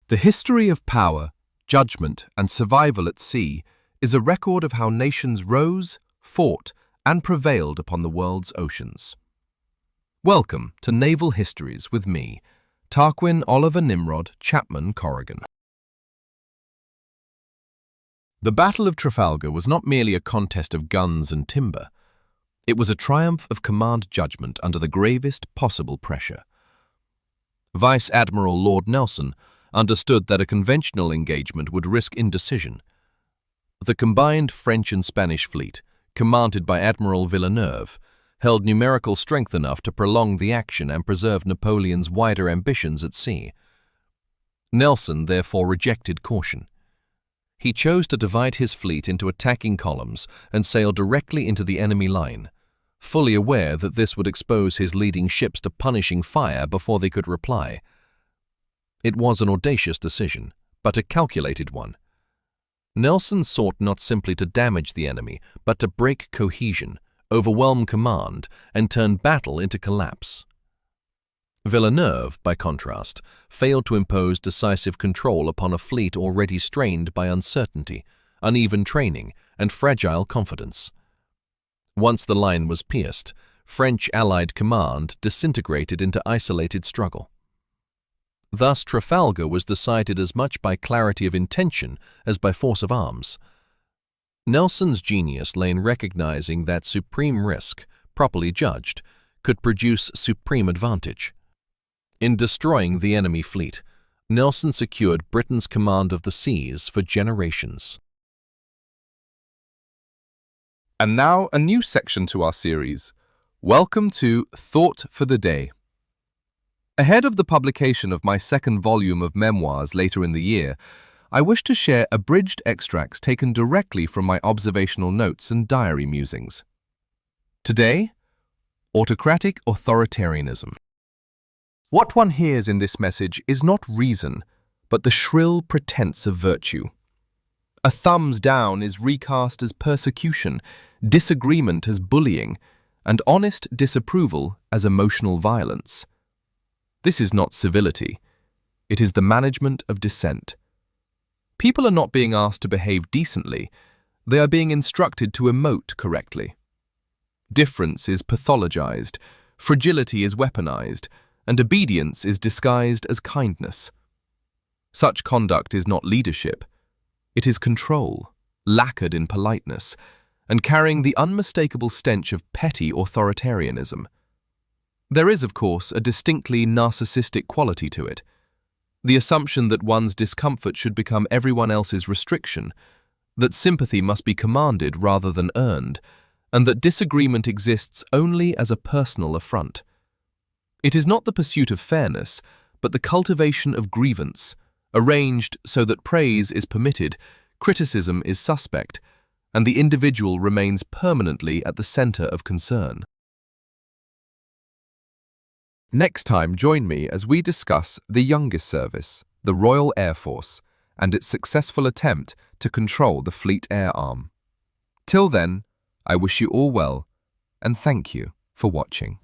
The history of power, judgment, and survival at sea is a record of how nations rose, fought, and prevailed upon the world's oceans. Welcome to Naval Histories with me, Tarquin Nimrod Chapman-Corrigan. The Battle of Trafalgar was not merely a contest of guns and timber. It was a triumph of command judgment under the gravest possible pressure. Vice Admiral Lord Nelson understood that a conventional engagement would risk indecision. The combined French and Spanish fleet, commanded by Admiral Villeneuve, held numerical strength enough to prolong the action and preserve Napoleon's wider ambitions at sea. Nelson therefore rejected caution. He chose to divide his fleet into attacking columns and sail directly into the enemy line, fully aware that this would expose his leading ships to punishing fire before they could reply. It was an audacious decision, but a calculated one. Nelson sought not simply to damage the enemy, but to break cohesion, overwhelm command, and turn battle into collapse. Villeneuve, by contrast, failed to impose decisive control upon a fleet already strained by uncertainty, uneven training, and fragile confidence. Once the line was pierced, French Allied command disintegrated into isolated struggle. Thus, Trafalgar was decided as much by clarity of intention as by force of arms. Nelson's genius lay in recognizing that supreme risk, properly judged, could produce supreme advantage. In destroying the enemy fleet, Nelson secured Britain's command of the seas for generations. And now a new section to our series. Welcome to Thought for the Day. Ahead of the publication of my second volume of memoirs later in the year, I wish to share abridged extracts taken directly from my observational notes and diary musings. Today, autocratic authoritarianism. What one hears in this message is not reason, but the shrill pretense of virtue. A thumbs down is recast as persecution, disagreement as bullying, and honest disapproval as emotional violence. This is not civility. It is the management of dissent. People are not being asked to behave decently. They are being instructed to emote correctly. Difference is pathologized, fragility is weaponized, and obedience is disguised as kindness. Such conduct is not leadership. It is control, lacquered in politeness, and carrying the unmistakable stench of petty authoritarianism. There is, of course, a distinctly narcissistic quality to it. The assumption that one's discomfort should become everyone else's restriction, that sympathy must be commanded rather than earned, and that disagreement exists only as a personal affront. It is not the pursuit of fairness, but the cultivation of grievance, arranged so that praise is permitted, criticism is suspect, and the individual remains permanently at the center of concern. Next time, join me as we discuss the youngest service, the Royal Air Force, and its successful attempt to control the Fleet Air Arm. Till then, I wish you all well, and thank you for watching.